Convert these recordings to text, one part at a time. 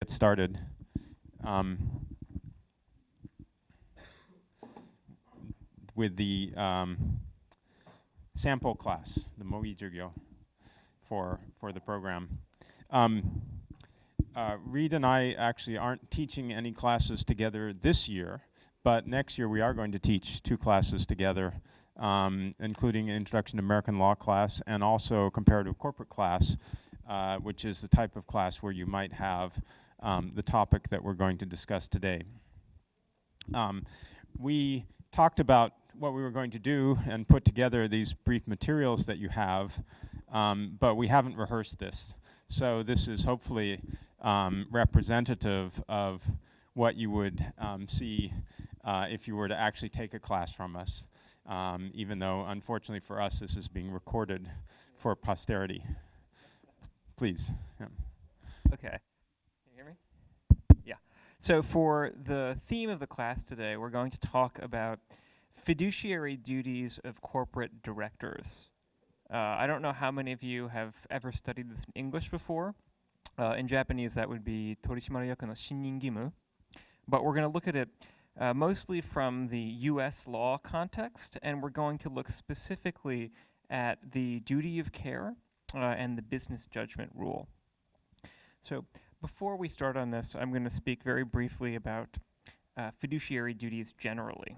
get started. With the sample class, the Mogi Jugyo for the program. Reed and I actually aren't teaching any classes together this year, but next year we are going to teach 2 classes together, including an Introduction to American Law class and also Comparative Corporate class, which is the type of class where you might have the topic that we're going to discuss today. We talked about what we were going to do and put together these brief materials that you have, but we haven't rehearsed this. So this is hopefully representative of what you would see if you were to actually take a class from us, even though unfortunately for us this is being recorded for posterity. Please. Yeah. Okay. Can you hear me? Yeah. So for the theme of the class today, we're going to talk about fiduciary duties of corporate directors. I don't know how many of you have ever studied this in English before. In Japanese, that would be Torishimaru-yaku no shinnin gimu. But we're going to look at it mostly from the US law context, and we're going to look specifically at the duty of care and the business judgment rule. So before we start on this, I'm going to speak very briefly about fiduciary duties generally.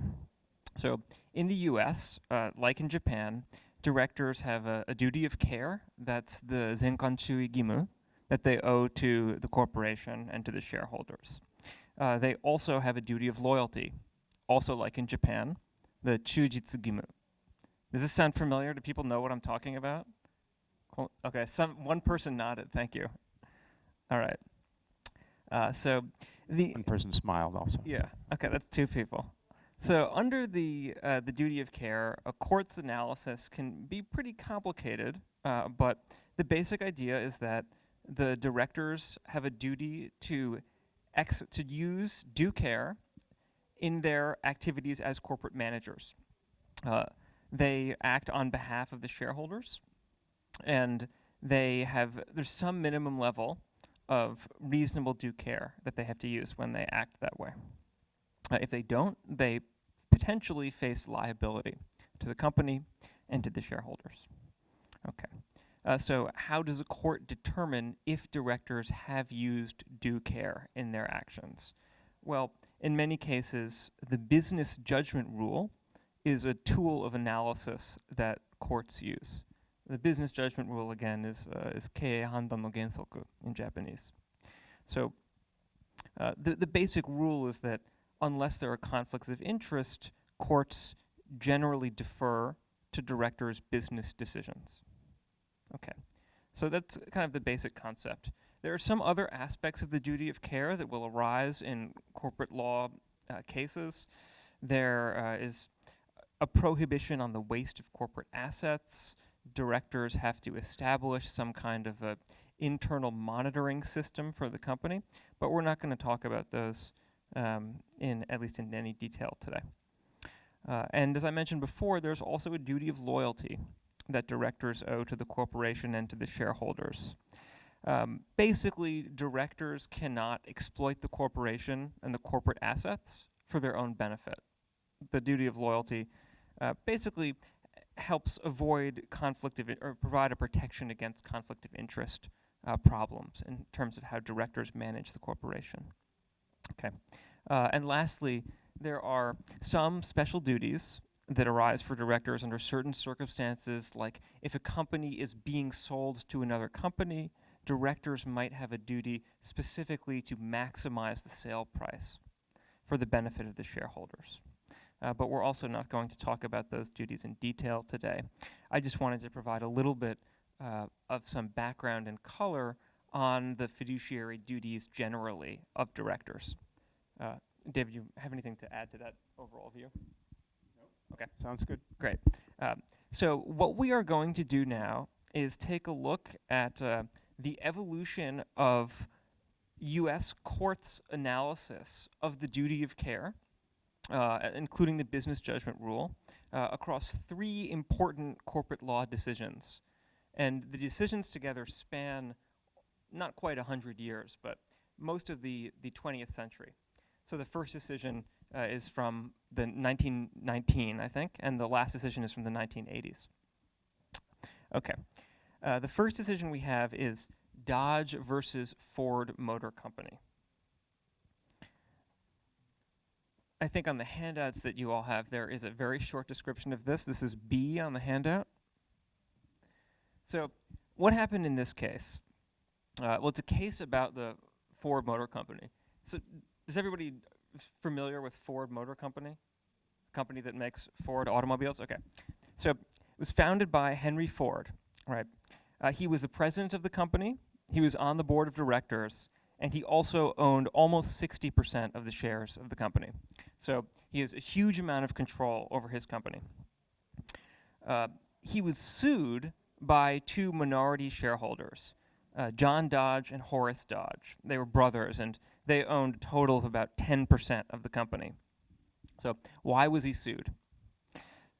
So in the US, like in Japan, directors have a duty of care. That's the zenkanchui gimu that they owe to the corporation and to the shareholders. They also have a duty of loyalty, also like in Japan, the chujitsu gimu. Does this sound familiar? Do people know what I'm talking about? Cool. Okay, one person nodded, thank you. All right. So one person smiled also. Yeah, okay, that's 2 people. So under the duty of care, a court's analysis can be pretty complicated, but the basic idea is that the directors have a duty to use due care in their activities as corporate managers. They act on behalf of the shareholders, and there's some minimum level of reasonable due care that they have to use when they act that way. If they don't, they potentially face liability to the company and to the shareholders. Okay. So how does a court determine if directors have used due care in their actions? Well, in many cases, the business judgment rule is a tool of analysis that courts use. The business judgment rule, again, is kei handan no gensoku in Japanese. So the basic rule is that unless there are conflicts of interest, courts generally defer to directors' business decisions. Okay, so that's kind of the basic concept. There are some other aspects of the duty of care that will arise in corporate law cases. There is a prohibition on the waste of corporate assets. Directors have to establish some kind of a internal monitoring system for the company, but we're not going to talk about those at least in any detail today. And as I mentioned before, there's also a duty of loyalty that directors owe to the corporation and to the shareholders. Basically, directors cannot exploit the corporation and the corporate assets for their own benefit. The duty of loyalty basically helps avoid or provide a protection against conflict of interest problems in terms of how directors manage the corporation. Okay. And lastly, there are some special duties that arise for directors under certain circumstances, like if a company is being sold to another company, directors might have a duty specifically to maximize the sale price for the benefit of the shareholders. But we're also not going to talk about those duties in detail today. I just wanted to provide a little bit of some background and color on the fiduciary duties generally of directors. David, you have anything to add to that overall view? No. Okay. Sounds good. Great. So what we are going to do now is take a look at the evolution of US courts' analysis of the duty of care, including the business judgment rule, across 3 important corporate law decisions. And the decisions together span not quite 100 years, but most of the 20th century. So the first decision is from the 1919, I think, and the last decision is from the 1980s. Okay. The first decision we have is Dodge versus Ford Motor Company. I think on the handouts that you all have, there is a very short description of this. This is B on the handout. So what happened in this case? Well, it's a case about the Ford Motor Company. So is everybody familiar with Ford Motor Company? Company that makes Ford automobiles? Okay. So it was founded by Henry Ford, right? He was the president of the company. He was on the board of directors, and he also owned almost 60% of the shares of the company. So he has a huge amount of control over his company. He was sued by two minority shareholders, John Dodge and Horace Dodge. They were brothers, and they owned a total of about 10% of the company. So why was he sued?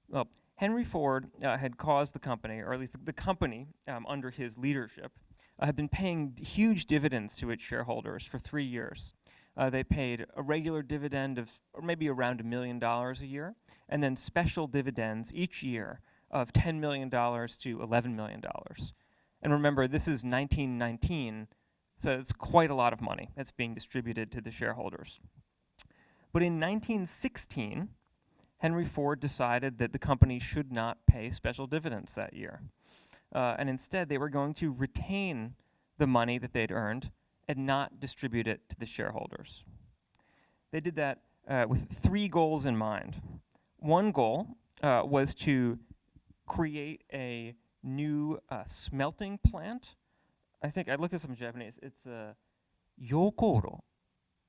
Well, Henry Ford had caused the company, or at least the company under his leadership, had been paying huge dividends to its shareholders for 3 years. They paid a regular dividend of maybe around $1 million a year, and then special dividends each year of $10 million to $11 million. And remember, this is 1919, so it's quite a lot of money that's being distributed to the shareholders. But in 1916, Henry Ford decided that the company should not pay special dividends that year. And instead, they were going to retain the money that they'd earned and not distribute it to the shareholders. They did that with 3 goals in mind. One goal was to create a new smelting plant. I think I looked at some Japanese. It's Yokoro.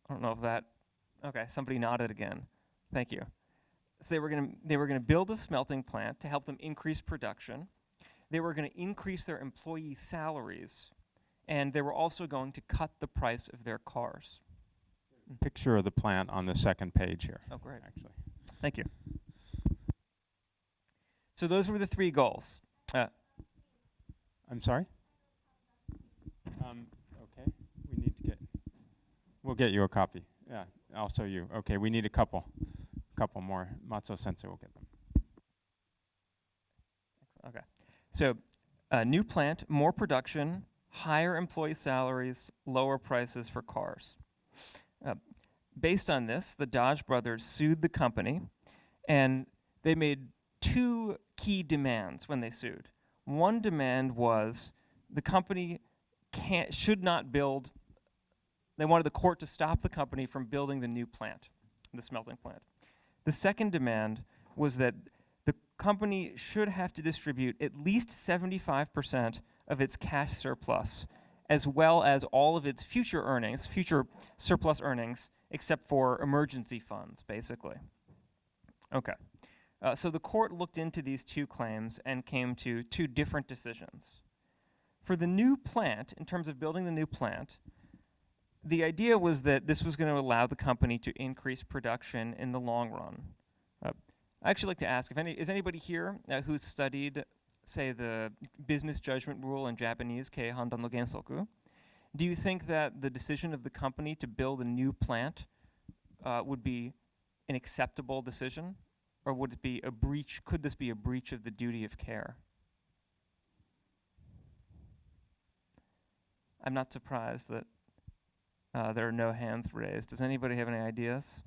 I don't know if that. Okay, somebody nodded again. Thank you. So they were gonna build a smelting plant to help them increase production. They were going to increase their employee salaries, and they were also going to cut the price of their cars. Picture of the plant on the second page here. Oh, great. Actually. Thank you. So those were the 3 goals. I'm sorry? Okay, we need to get, we'll get you a copy. Yeah, also you. Okay, we need a couple more. Matsuo Sensei will get them. Okay. So new plant, more production, higher employee salaries, lower prices for cars. Based on this, the Dodge brothers sued the company, and they made 2 key demands when they sued. One demand was the company should not build, they wanted the court to stop the company from building the new plant, the smelting plant. The second demand was that the company should have to distribute at least 75% of its cash surplus, as well as all of its future earnings, future surplus earnings, except for emergency funds, basically. Okay. So the court looked into these 2 claims and came to 2 different decisions. For the new plant, in terms of building the new plant, the idea was that this was going to allow the company to increase production in the long run. I'd actually like to ask, is anybody here who's studied, say, the business judgment rule in Japanese, kei handan no gensoku? Do you think that the decision of the company to build a new plant would be an acceptable decision? Or would it be a breach, could this be a breach of the duty of care? I'm not surprised that there are no hands raised. Does anybody have any ideas?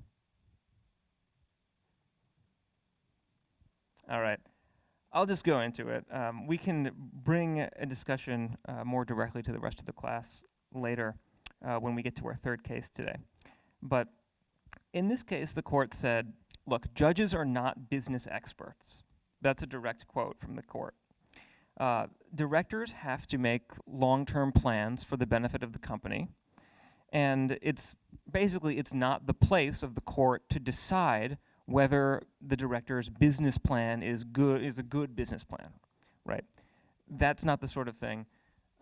All right. I'll just go into it. We can bring a discussion more directly to the rest of the class later when we get to our 3rd case today. But in this case, the court said, look, judges are not business experts. That's a direct quote from the court. Directors have to make long-term plans for the benefit of the company, and it's not the place of the court to decide whether the director's business plan is a good business plan, right? That's not the sort of thing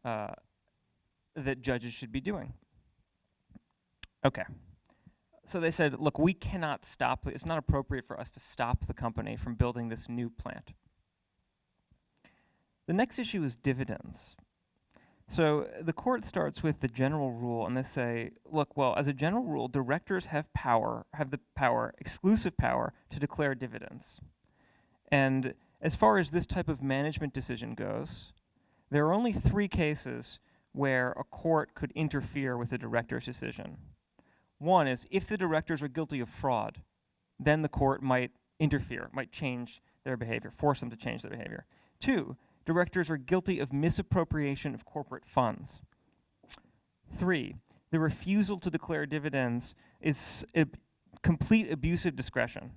that judges should be doing. Okay. So they said, look, we cannot stop, it's not appropriate for us to stop the company from building this new plant. The next issue is dividends. So the court starts with the general rule, and they say, look, well, as a general rule, directors have the power, exclusive power, to declare dividends. And as far as this type of management decision goes, there are only 3 cases where a court could interfere with a director's decision. One is if the directors are guilty of fraud, then the court might interfere, might change their behavior, force them to change their behavior. 2, directors are guilty of misappropriation of corporate funds. 3, the refusal to declare dividends is a complete abuse of discretion,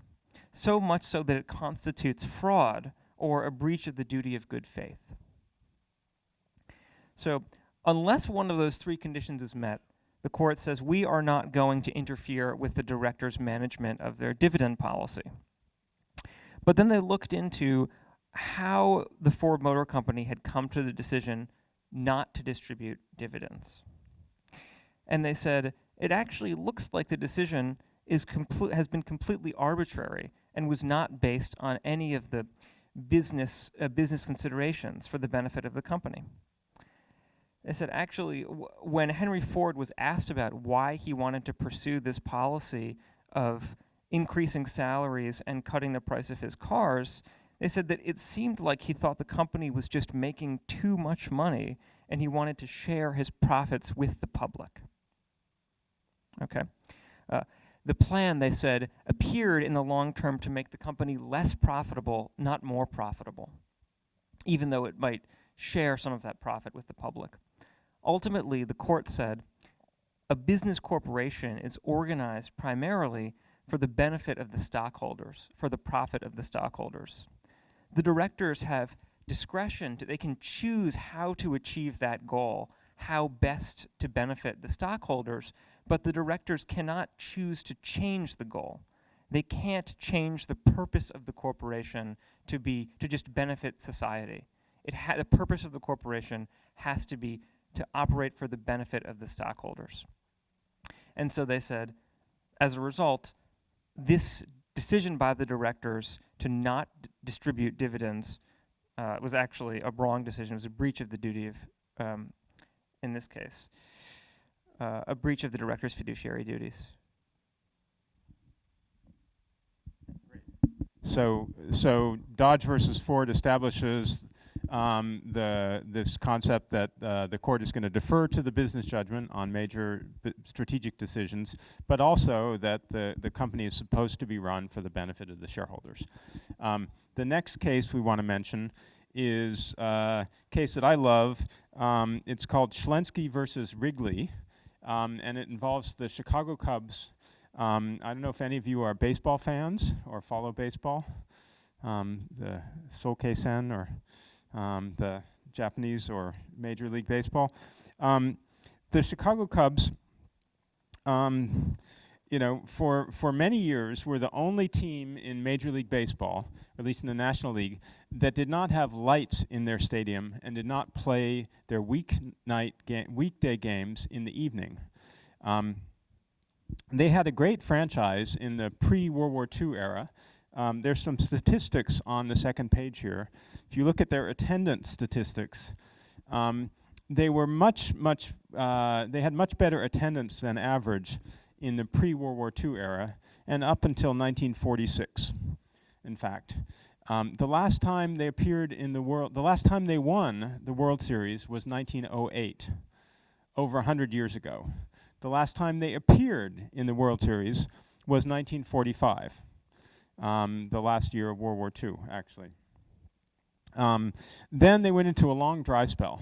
so much so that it constitutes fraud or a breach of the duty of good faith. So unless one of those 3 conditions is met, the court says we are not going to interfere with the director's management of their dividend policy. But then they looked into how the Ford Motor Company had come to the decision not to distribute dividends. And they said, it actually looks like the decision has been completely arbitrary and was not based on any of the business considerations for the benefit of the company. They said, actually, when Henry Ford was asked about why he wanted to pursue this policy of increasing salaries and cutting the price of his cars, they said that it seemed like he thought the company was just making too much money and he wanted to share his profits with the public. Okay. The plan, they said, appeared in the long term to make the company less profitable, not more profitable, even though it might share some of that profit with the public. Ultimately, the court said, a business corporation is organized primarily for the benefit of the stockholders, for the profit of the stockholders. The directors have discretion, they can choose how to achieve that goal, how best to benefit the stockholders, but the directors cannot choose to change the goal. They can't change the purpose of the corporation to just benefit society. The purpose of the corporation has to be to operate for the benefit of the stockholders. And so they said, as a result, this decision by the directors to not distribute dividends was actually a wrong decision. It was a breach of the duty of, in this case, a breach of the director's fiduciary duties. So Dodge versus Ford establishes this concept that the court is going to defer to the business judgment on major strategic decisions, but also that the company is supposed to be run for the benefit of the shareholders. The next case we want to mention is a case that I love. It's called Solinsky versus Wrigley, and it involves the Chicago Cubs. I don't know if any of you are baseball fans or follow baseball, the Soukei-sen or the Japanese or Major League Baseball. The Chicago Cubs, for many years were the only team in Major League Baseball, at least in the National League, that did not have lights in their stadium and did not play their weekday games in the evening. They had a great franchise in the pre-World War II era. There's some statistics on the second page here. If you look at their attendance statistics, they were they had much better attendance than average in the pre-World War II era and up until 1946, in fact. The last time they won the World Series was 1908, over 100 years ago. The last time they appeared in the World Series was 1945. The last year of World War II, actually. Then they went into a long dry spell.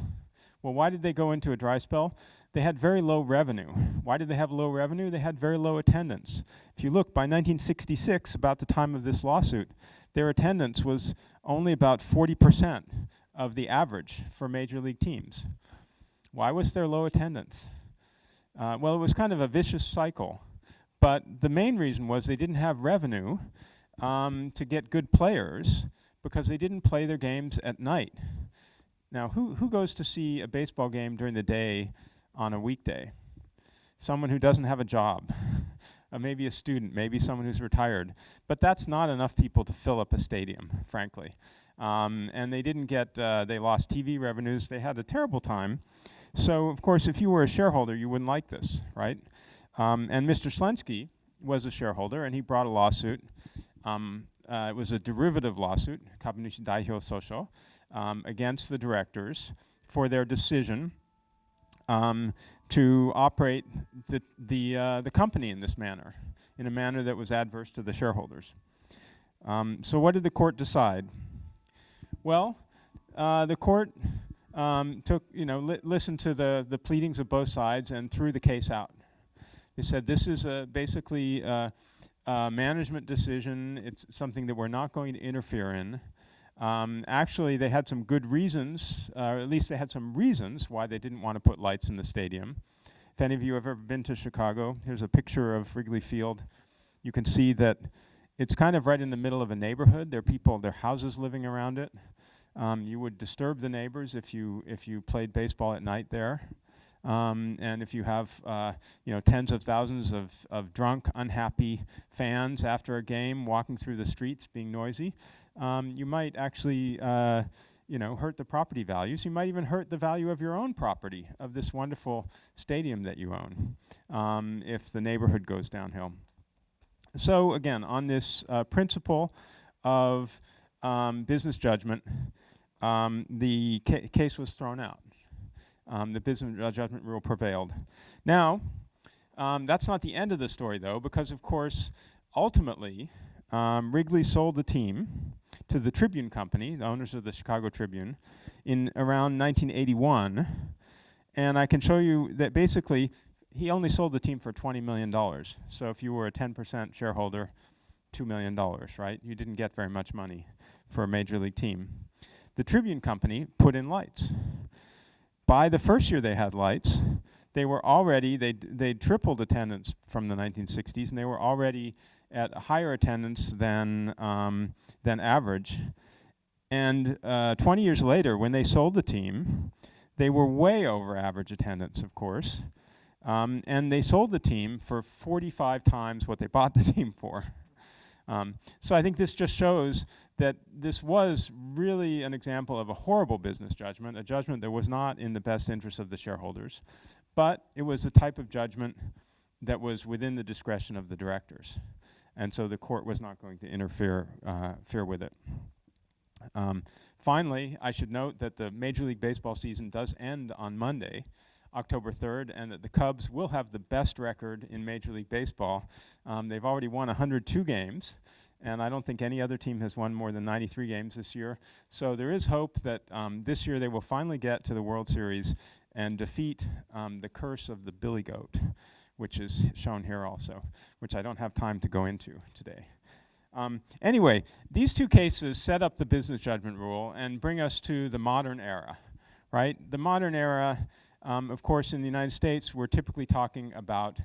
Well, why did they go into a dry spell? They had very low revenue. Why did they have low revenue? They had very low attendance. If you look, by 1966, about the time of this lawsuit, their attendance was only about 40% of the average for major league teams. Why was there low attendance? Well, it was kind of a vicious cycle. But the main reason was they didn't have revenue to get good players because they didn't play their games at night. Now, who goes to see a baseball game during the day on a weekday? Someone who doesn't have a job. maybe a student, maybe someone who's retired. But that's not enough people to fill up a stadium, frankly. And they didn't get, they lost TV revenues. They had a terrible time. So, of course, if you were a shareholder, you wouldn't like this, right? And Mr. Solinsky was a shareholder, and he brought a lawsuit. It was a derivative lawsuit, Kabunushi Daihyo Sosho, against the directors for their decision to operate the company in this manner, in a manner that was adverse to the shareholders. So what did the court decide? Well, the court listened to the pleadings of both sides and threw the case out. They said this is basically a management decision. It's something that we're not going to interfere in. Actually, they had some good reasons, or at least they had some reasons why they didn't want to put lights in the stadium. If any of you have ever been to Chicago, here's a picture of Wrigley Field. You can see that it's kind of right in the middle of a neighborhood. There are people, there are houses living around it. You would disturb the neighbors if you played baseball at night there. And if you have tens of thousands of drunk, unhappy fans after a game walking through the streets being noisy, you might actually hurt the property values. You might even hurt the value of your own property, of this wonderful stadium that you own, if the neighborhood goes downhill. So again, on this principle of business judgment, the case was thrown out. The business judgment rule prevailed. Now, that's not the end of the story, though, because, of course, ultimately, Wrigley sold the team to the Tribune Company, the owners of the Chicago Tribune, in around 1981. And I can show you that basically he only sold the team for $20 million. So if you were a 10% shareholder, $2 million, right? You didn't get very much money for a major league team. The Tribune Company put in lights. By the first year they had lights, they were already, they'd tripled attendance from the 1960s, and they were already at higher attendance than average. And 20 years later, when they sold the team, they were way over average attendance, of course. And they sold the team for 45 times what they bought the team for. So I think this just shows that this was really an example of a horrible business judgment, a judgment that was not in the best interest of the shareholders, but it was a type of judgment that was within the discretion of the directors. And so the court was not going to interfere with it. Finally, I should note that the Major League Baseball season does end on Monday, October 3rd, and that the Cubs will have the best record in Major League Baseball. They've already won 102 games, and I don't think any other team has won more than 93 games this year. So there is hope that this year they will finally get to the World Series and defeat the curse of the Billy Goat, which is shown here also, which I don't have time to go into today. Anyway, these two cases set up the business judgment rule and bring us to the modern era, right? The modern era, of course, in the United States, we're typically talking about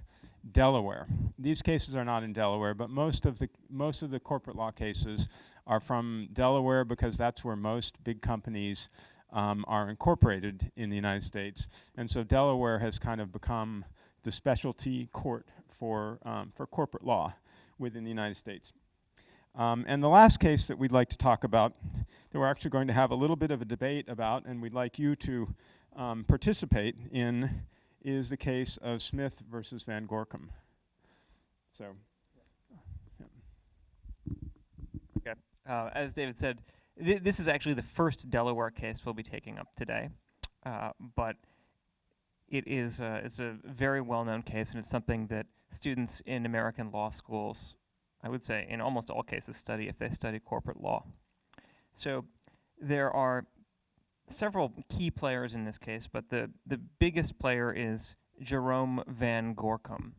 Delaware. These cases are not in Delaware, but most of the corporate law cases are from Delaware because that's where most big companies are incorporated in the United States. And so Delaware has kind of become the specialty court for corporate law within the United States. And the last case that we'd like to talk about, that we're actually going to have a little bit of a debate about, and we'd like you to participate in, is the case of Smith versus Van Gorkum. So, okay. As David said, this is actually the first Delaware case we'll be taking up today, but it's a very well-known case, and it's something that students in American law schools, I would say in almost all cases, study if they study corporate law. So there are several key players in this case, but the biggest player is Jerome Van Gorkum.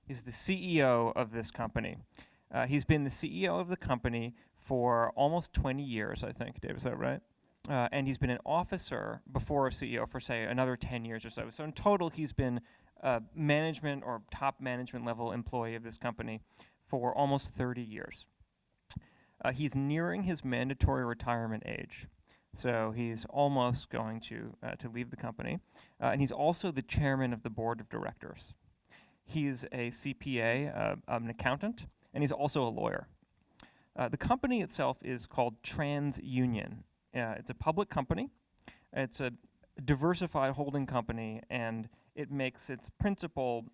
He's the CEO of this company. He's been the CEO of the company for almost 20 years, I think. Dave, is that right? And he's been an officer before a CEO for, say, another 10 years or so. So in total, he's been a management or top management level employee of this company for almost 30 years. He's nearing his mandatory retirement age. So he's almost going to leave the company. And he's also the chairman of the board of directors. He's a CPA, an accountant, and he's also a lawyer. The company itself is called TransUnion. It's a public company. It's a diversified holding company, and it makes its principal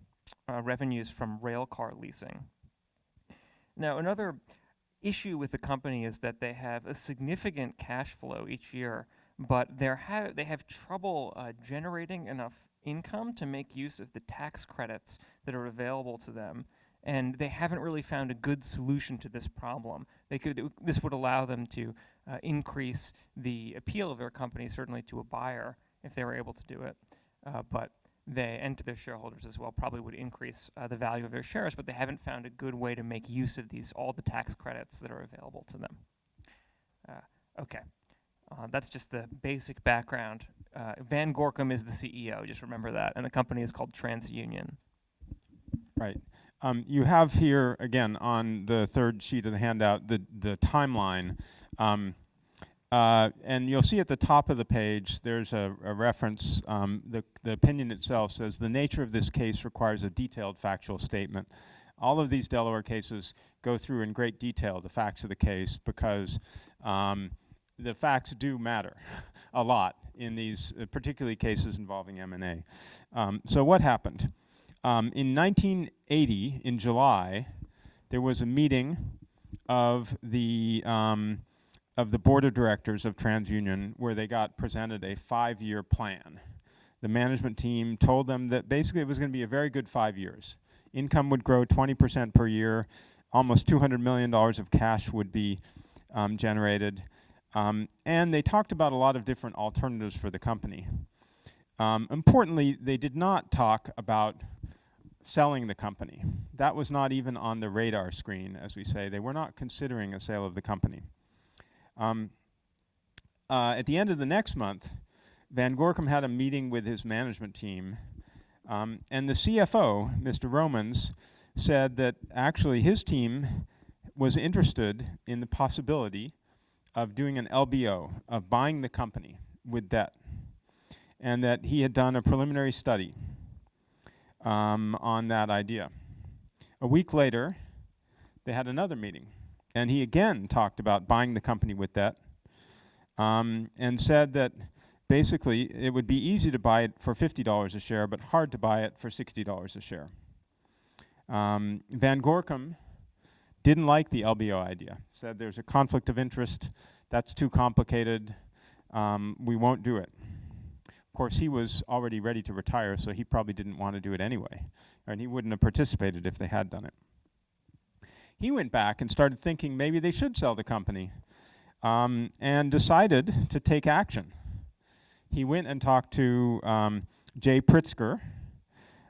revenues from rail car leasing. Now, another issue with the company is that they have a significant cash flow each year, but they have trouble generating enough income to make use of the tax credits that are available to them, and they haven't really found a good solution to this problem. This would allow them to increase the appeal of their company, certainly to a buyer, if they were able to do it, but and to their shareholders as well, probably would increase the value of their shares, but they haven't found a good way to make use of all the tax credits that are available to them. Okay, that's just the basic background. Van Gorkum is the CEO, just remember that, and the company is called TransUnion. Right. You have here, again, on the third sheet of the handout, the timeline. And you'll see at the top of the page, there's a reference. The opinion itself says, the nature of this case requires a detailed factual statement. All of these Delaware cases go through in great detail the facts of the case because the facts do matter a lot in these, particularly cases involving M&A. So what happened? In 1980, in July, there was a meeting of the board of directors of TransUnion where they got presented a 5-year plan. The management team told them that basically it was going to be a very good 5 years. Income would grow 20% per year, almost $200 million of cash would be generated, and they talked about a lot of different alternatives for the company. Importantly, they did not talk about selling the company. That was not even on the radar screen, as we say. They were not considering a sale of the company. At the end of the next month, Van Gorkum had a meeting with his management team, and the CFO, Mr. Romans, said that actually his team was interested in the possibility of doing an LBO, of buying the company with debt, and that he had done a preliminary study on that idea. A week later, they had another meeting, and he again talked about buying the company with debt, and said that basically it would be easy to buy it for $50 a share, but hard to buy it for $60 a share. Van Gorkum didn't like the LBO idea, said there's a conflict of interest, that's too complicated, we won't do it. Of course, he was already ready to retire, so he probably didn't want to do it anyway, and he wouldn't have participated if they had done it. He went back and started thinking maybe they should sell the company, and decided to take action. He went and talked to Jay Pritzker.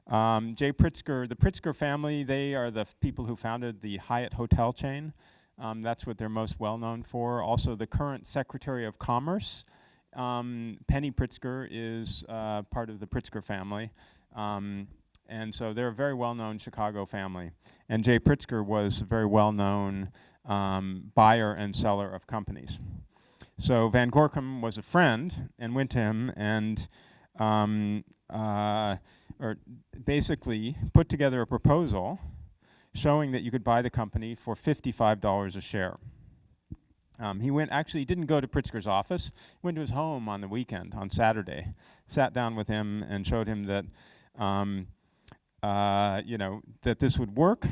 Jay Pritzker, the Pritzker family, they are the people who founded the Hyatt hotel chain. That's what they're most well known for. Also, the current Secretary of Commerce, Penny Pritzker, is part of the Pritzker family. And so they're a very well-known Chicago family. And Jay Pritzker was a very well-known buyer and seller of companies. So Van Gorkum was a friend and went to him and basically put together a proposal showing that you could buy the company for $55 a share. He didn't go to Pritzker's office. He went to his home on the weekend, on Saturday, sat down with him and showed him that that this would work,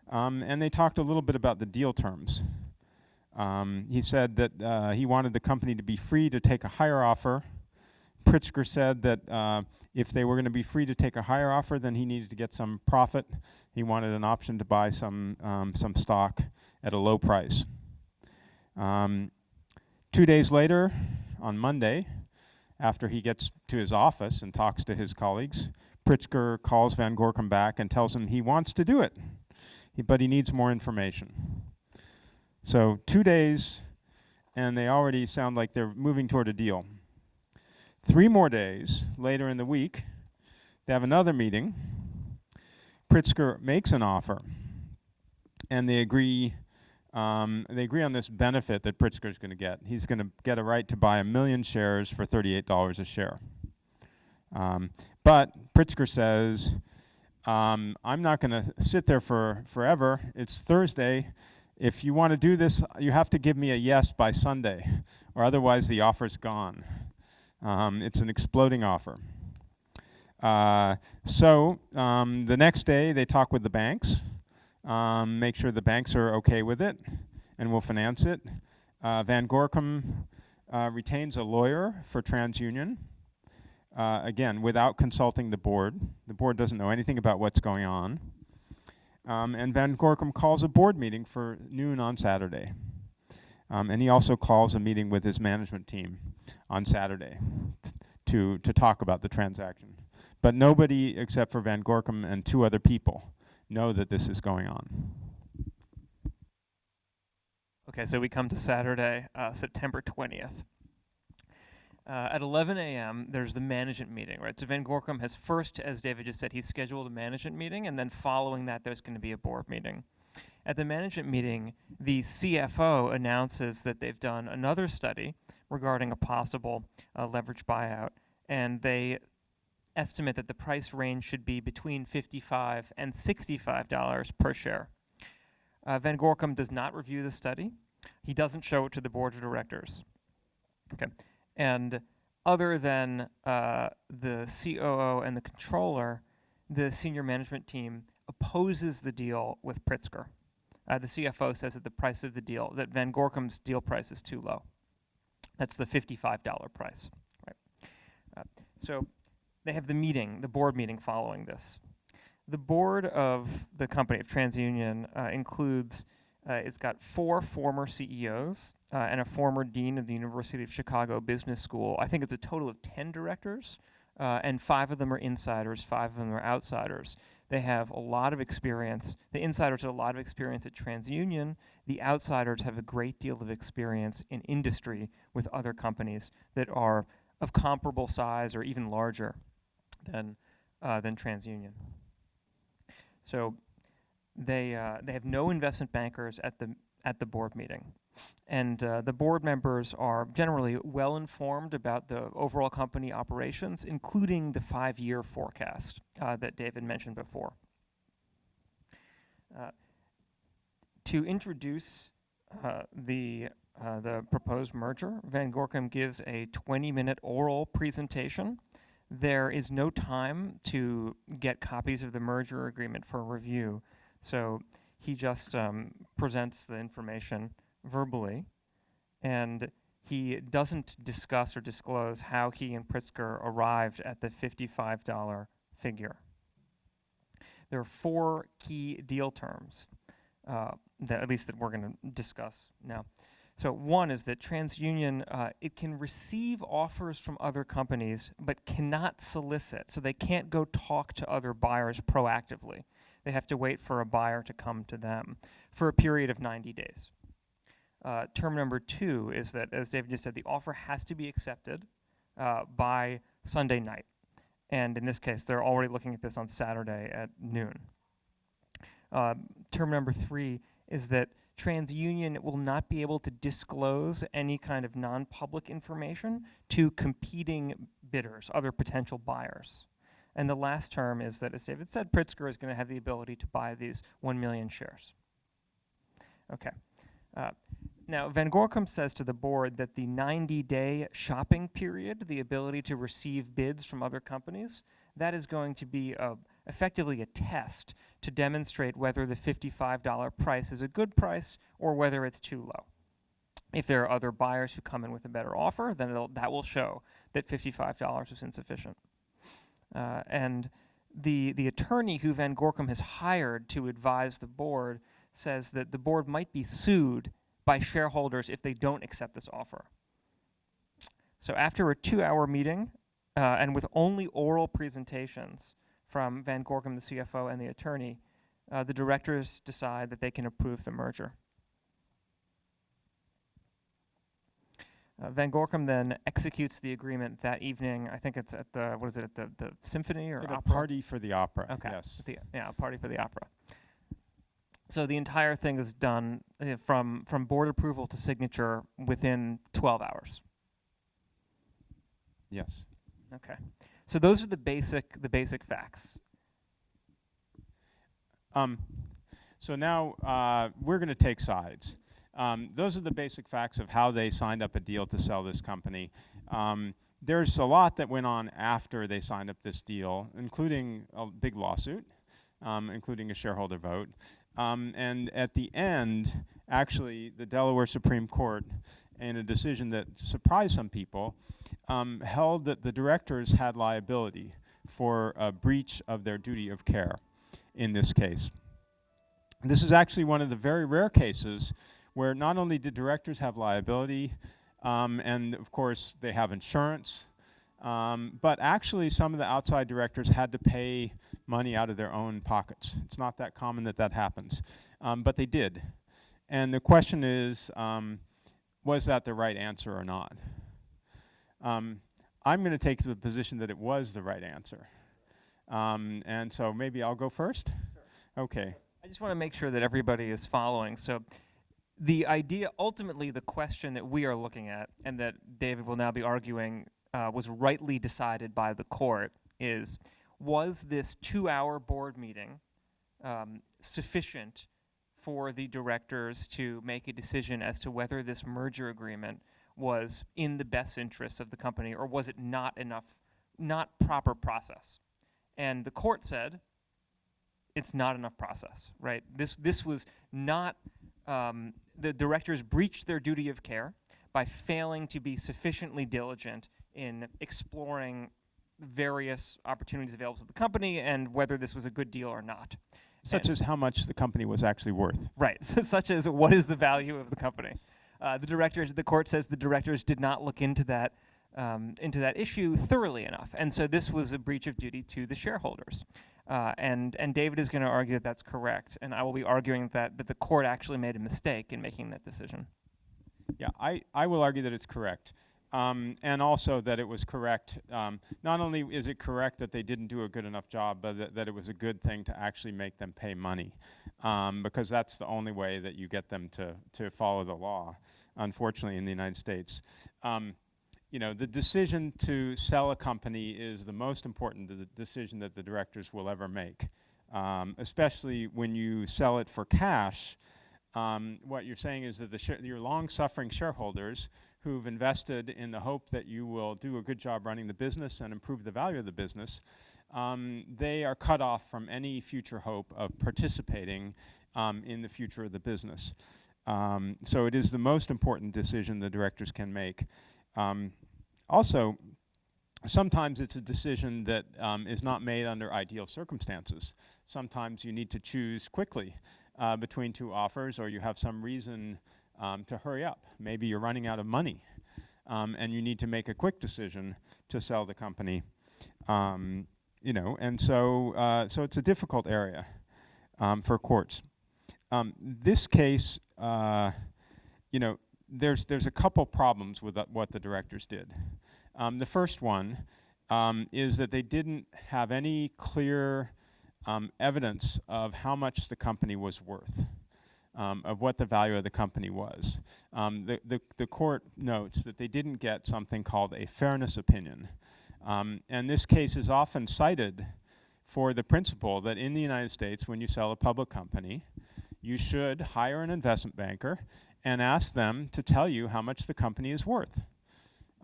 and they talked a little bit about the deal terms. He said that he wanted the company to be free to take a higher offer. Pritzker said that if they were going to be free to take a higher offer, then he needed to get some profit. He wanted an option to buy some stock at a low price. 2 days later, on Monday, after he gets to his office and talks to his colleagues, Pritzker calls Van Gorkum back and tells him he wants to do it, but he needs more information. So 2 days, and they already sound like they're moving toward a deal. 3 more days later in the week, they have another meeting. Pritzker makes an offer, and they agree on this benefit that Pritzker's going to get. He's going to get a right to buy 1 million shares for $38 a share. But Pritzker says, I'm not going to sit there for forever. It's Thursday. If you want to do this, you have to give me a yes by Sunday, or otherwise the offer's gone. It's an exploding offer. So the next day, they talk with the banks, make sure the banks are okay with it, and will finance it. Van Gorkum retains a lawyer for TransUnion, again, without consulting the board. The board doesn't know anything about what's going on. And Van Gorkum calls a board meeting for noon on Saturday. And he also calls a meeting with his management team on Saturday to talk about the transaction. But nobody except for Van Gorkum and 2 other people know that this is going on. Okay, so we come to Saturday, September 20th. At 11 a.m., there's the management meeting, right? So Van Gorkum has first, as David just said, he's scheduled a management meeting, and then following that, there's going to be a board meeting. At the management meeting, the CFO announces that they've done another study regarding a possible leverage buyout, and they estimate that the price range should be between $55 and $65 per share. Van Gorkum does not review the study. He doesn't show it to the board of directors. Okay. And other than the COO and the controller, the senior management team opposes the deal with Pritzker. The CFO says that the price of the deal, that Van Gorkum's deal price is too low. That's the $55 price. Right. So they have the meeting, the board meeting following this. The board of the company, of TransUnion, includes, it's got 4 former CEOs and a former dean of the University of Chicago Business School. I think it's a total of 10 directors, and 5 of them are insiders, 5 of them are outsiders. They have a lot of experience. The insiders have a lot of experience at TransUnion. The outsiders have a great deal of experience in industry with other companies that are of comparable size or even larger than TransUnion. So they have no investment bankers at the board meeting, and the board members are generally well informed about the overall company operations, including the 5-year forecast that David mentioned before. To introduce the proposed merger, Van Gorkum gives a 20-minute oral presentation. There is no time to get copies of the merger agreement for review, so he just presents the information verbally, and he doesn't discuss or disclose how he and Pritzker arrived at the $55 figure. There are 4 key deal terms, that at least that we're going to discuss now. So one is that TransUnion, it can receive offers from other companies, but cannot solicit. So they can't go talk to other buyers proactively. They have to wait for a buyer to come to them for a period of 90 days. Term number 2 is that, as David just said, the offer has to be accepted by Sunday night. And in this case, they're already looking at this on Saturday at noon. Term number 3 is that TransUnion will not be able to disclose any kind of non-public information to competing bidders, other potential buyers. And the last term is that, as David said, Pritzker is going to have the ability to buy these 1 million shares. Okay. Now, Van Gorkum says to the board that the 90-day shopping period, the ability to receive bids from other companies, that is going to be effectively a test to demonstrate whether the $55 price is a good price or whether it's too low. If there are other buyers who come in with a better offer, then that will show that $55 is insufficient. And the attorney who Van Gorkum has hired to advise the board says that the board might be sued by shareholders if they don't accept this offer. So after a 2-hour meeting, and with only oral presentations from Van Gorkum, the CFO, and the attorney, the directors decide that they can approve the merger. Van Gorkum then executes the agreement that evening. I think it's at the, what is it, at the symphony or opera? A party for the opera, okay. Yes. Yeah, a party for the opera. So the entire thing is done from board approval to signature within 12 hours. Yes. Okay. So those are the basic facts. So now we're going to take sides. Those are the basic facts of how they signed up a deal to sell this company. There's a lot that went on after they signed up this deal, including a big lawsuit, including a shareholder vote. And at the end, actually, the Delaware Supreme Court, in a decision that surprised some people, held that the directors had liability for a breach of their duty of care in this case. This is actually one of the very rare cases where not only did directors have liability, and of course they have insurance, but actually some of the outside directors had to pay money out of their own pockets. It's not that common that that happens, but they did. And the question is, was that the right answer or not? I'm going to take the position that it was the right answer. And so maybe I'll go first? Sure. Okay. I just want to make sure that everybody is following. So the idea, ultimately the question that we are looking at, and that David will now be arguing was rightly decided by the court, is was this 2-hour board meeting sufficient for the directors to make a decision as to whether this merger agreement was in the best interest of the company, or was it not enough, not proper process? And the court said it's not enough process, right? This was not, the directors breached their duty of care by failing to be sufficiently diligent in exploring various opportunities available to the company and whether this was a good deal or not. Such as how much the company was actually worth. Right, such as what is the value of the company. The court says the directors did not look into that issue thoroughly enough, and so this was a breach of duty to the shareholders. And David is going to argue that that's correct, and I will be arguing that the court actually made a mistake in making that decision. Yeah, I will argue that it's correct. And also that it was correct. Not only is it correct that they didn't do a good enough job, but that it was a good thing to actually make them pay money, because that's the only way that you get them to follow the law, unfortunately, in the United States. You know, the decision to sell a company is the most important decision that the directors will ever make, especially when you sell it for cash. What you're saying is that your long-suffering shareholders who've invested in the hope that you will do a good job running the business and improve the value of the business, they are cut off from any future hope of participating in the future of the business. So it is the most important decision the directors can make. Also, sometimes it's a decision that is not made under ideal circumstances. Sometimes you need to choose quickly between two offers, or you have some reason to hurry up. Maybe you're running out of money, and you need to make a quick decision to sell the company. You know, and so it's a difficult area for courts. This case, you know, there's a couple problems with what the directors did. The first one is that they didn't have any clear evidence of how much the company was worth, of what the value of the company was. The court notes that they didn't get something called a fairness opinion. And this case is often cited for the principle that in the United States, when you sell a public company, you should hire an investment banker and ask them to tell you how much the company is worth.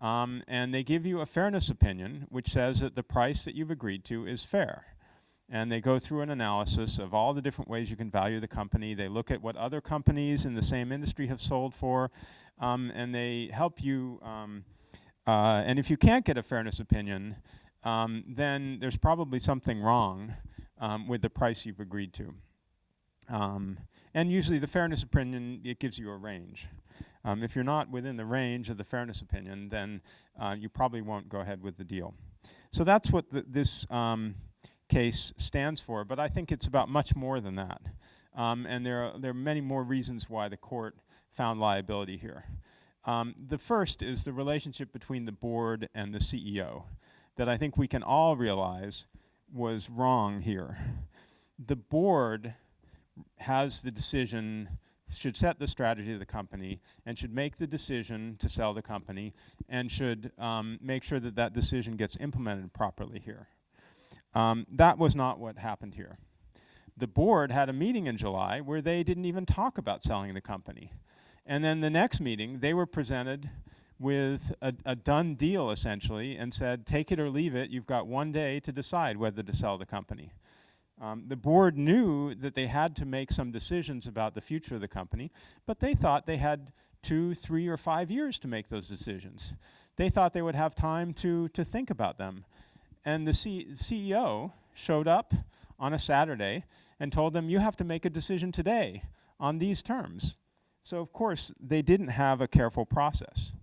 And they give you a fairness opinion, which says that the price that you've agreed to is fair. And they go through an analysis of all the different ways you can value the company. They look at what other companies in the same industry have sold for, and they help you. And if you can't get a fairness opinion, then there's probably something wrong with the price you've agreed to. And usually the fairness opinion, it gives you a range. If you're not within the range of the fairness opinion, then you probably won't go ahead with the deal. So that's what this case stands for, but I think it's about much more than that. And there are many more reasons why the court found liability here. The first is the relationship between the board and the CEO that I think we can all realize was wrong here. The board has the decision, should set the strategy of the company, and should make the decision to sell the company, and should make sure that that decision gets implemented properly here. That was not what happened here. the board had a meeting in July where they didn't even talk about selling the company. And then the next meeting, they were presented with a done deal, essentially, and said, take it or leave it. You've got 1 day to decide whether to sell the company. The board knew that they had to make some decisions about the future of the company, but they thought they had 2, 3, or 5 years to make those decisions. They thought they would have time to think about them. And the CEO showed up on a Saturday and told them, you have to make a decision today on these terms. So of course, they didn't have a careful process.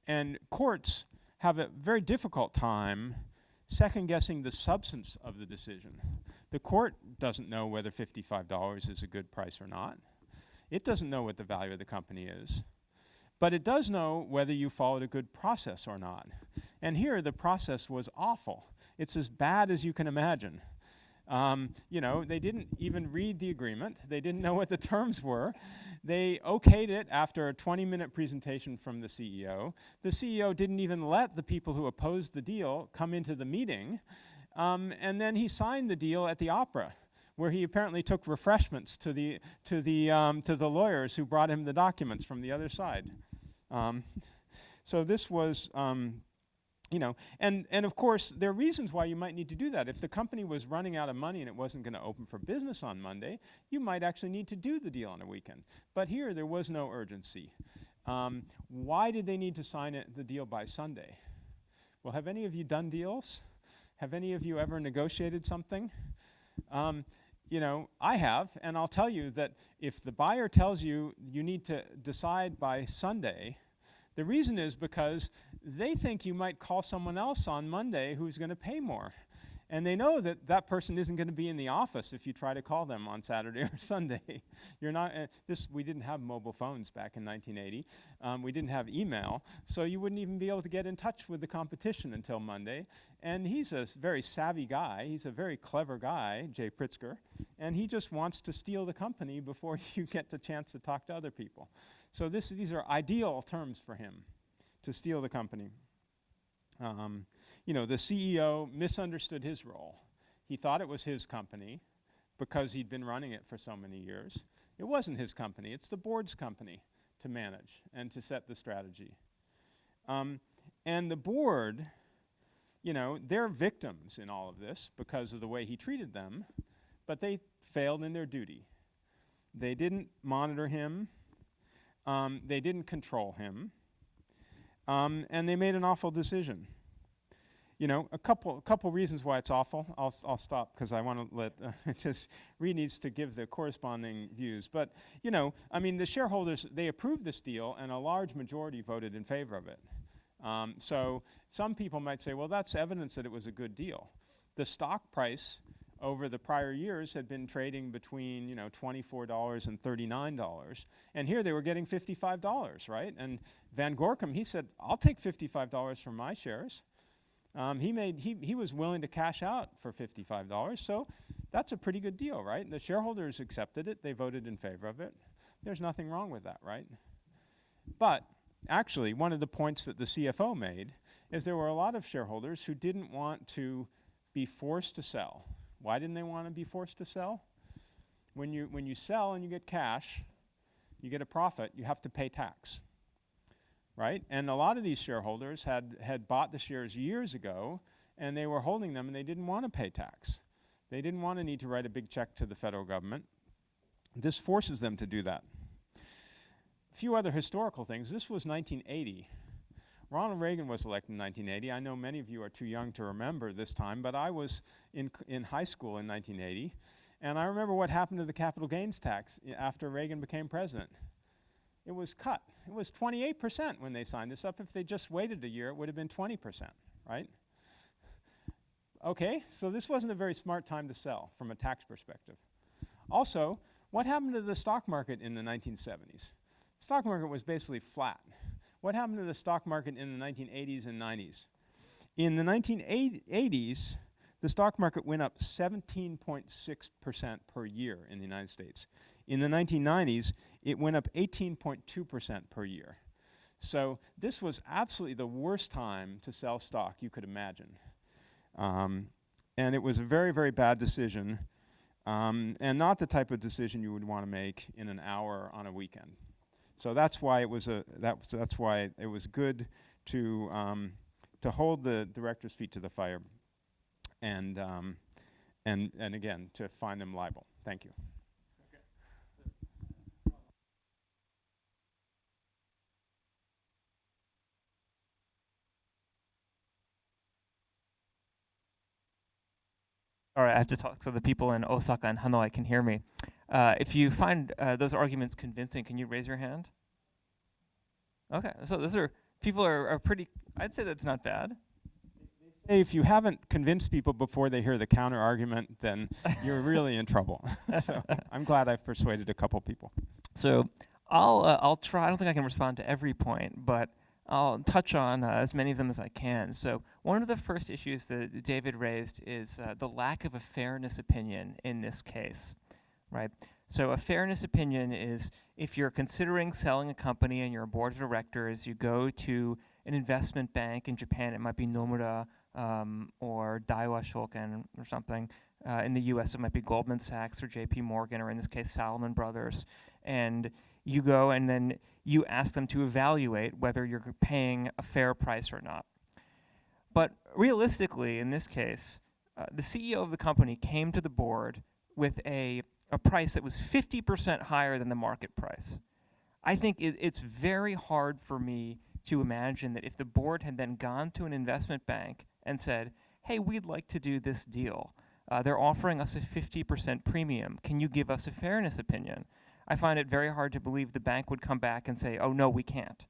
And courts have a very difficult time second-guessing the substance of the decision. The court doesn't know whether $55 is a good price or not. It doesn't know what the value of the company is. But it does know whether you followed a good process or not. And here, the process was awful. It's as bad as you can imagine. You know, they didn't even read the agreement. They didn't know what the terms were. They okayed it after a 20-minute presentation from the CEO. The CEO didn't even let the people who opposed the deal come into the meeting. And then he signed the deal at the opera, where he apparently took refreshments to the lawyers who brought him the documents from the other side. So this was, you know, and of course, there are reasons why you might need to do that. If the company was running out of money and it wasn't going to open for business on Monday, you might actually need to do the deal on a weekend. But here, there was no urgency. Why did they need to sign the deal by Sunday? Well, have any of you done deals? Have any of you ever negotiated something? You know, I have, and I'll tell you that if the buyer tells you you need to decide by Sunday, the reason is because they think you might call someone else on Monday who's going to pay more. And they know that that person isn't going to be in the office if you try to call them on Saturday or Sunday. You're not, we didn't have mobile phones back in 1980. We didn't have email, so you wouldn't even be able to get in touch with the competition until Monday. And he's a very savvy guy. He's a very clever guy, Jay Pritzker, and he just wants to steal the company before you get the chance to talk to other people. So these are ideal terms for him, to steal the company. You know, the CEO misunderstood his role. He thought it was his company because he'd been running it for so many years. It wasn't his company. It's the board's company to manage and to set the strategy. And the board, you know, they're victims in all of this because of the way he treated them, but they failed in their duty. They didn't monitor him. They didn't control him. And they made an awful decision. You know, a couple reasons why it's awful. I'll stop because I want to let just Reed needs to give the corresponding views. But you know, I mean, the shareholders, they approved this deal, and a large majority voted in favor of it. So some people might say, well, that's evidence that it was a good deal. The stock price over the prior years had been trading between, you know, $24 and $39, and here they were getting $55, right? And Van Gorkum, he said, I'll take $55 for my shares. He was willing to cash out for $55, so that's a pretty good deal, right? The shareholders accepted it. They voted in favor of it. There's nothing wrong with that, right? But actually, one of the points that the CFO made is there were a lot of shareholders who didn't want to be forced to sell. Why didn't they want to be forced to sell? When you sell and you get cash, you get a profit, you have to pay tax. Right? And a lot of these shareholders had bought the shares years ago, and they were holding them, and they didn't want to pay tax. They didn't want to need to write a big check to the federal government. This forces them to do that. A few other historical things. This was 1980. Ronald Reagan was elected in 1980. I know many of you are too young to remember this time, but I was in high school in 1980, and I remember what happened to the capital gains tax after Reagan became president. It was cut. It was 28% when they signed this up. If they just waited a year, it would have been 20%, right? Okay, so this wasn't a very smart time to sell from a tax perspective. Also, what happened to the stock market in the 1970s? The stock market was basically flat. What happened to the stock market in the 1980s and 90s? In the 1980s, the stock market went up 17.6% per year in the United States. In the 1990s, it went up 18.2% per year. So this was absolutely the worst time to sell stock you could imagine. And it was a very, very bad decision. and not the type of decision you would want to make in an hour on a weekend. So that's why it was that's why it was good to hold the director's feet to the fire, and again to find them liable. Thank you. All right, I have to talk so the people in Osaka and Hanoi can hear me. If you find those arguments convincing, can you raise your hand? Okay, so those are, people are pretty, I'd say that's not bad. If you haven't convinced people before they hear the counter argument, then you're really in trouble. So I'm glad I've persuaded a couple people. So I'll try, I don't think I can respond to every point, but I'll touch on as many of them as I can. So one of the first issues that David raised is the lack of a fairness opinion in this case, right? So a fairness opinion is if you're considering selling a company and you're a board of directors, you go to an investment bank in Japan, it might be Nomura or Daiwa Shoken or something. In the US, it might be Goldman Sachs or JP Morgan, or in this case, Salomon Brothers. And you go and then you ask them to evaluate whether you're paying a fair price or not. But realistically, in this case, the CEO of the company came to the board with a price that was 50% higher than the market price. I think it's very hard for me to imagine that if the board had then gone to an investment bank and said, hey, we'd like to do this deal. They're offering us a 50% premium. Can you give us a fairness opinion? I find it very hard to believe the bank would come back and say, oh, no, we can't.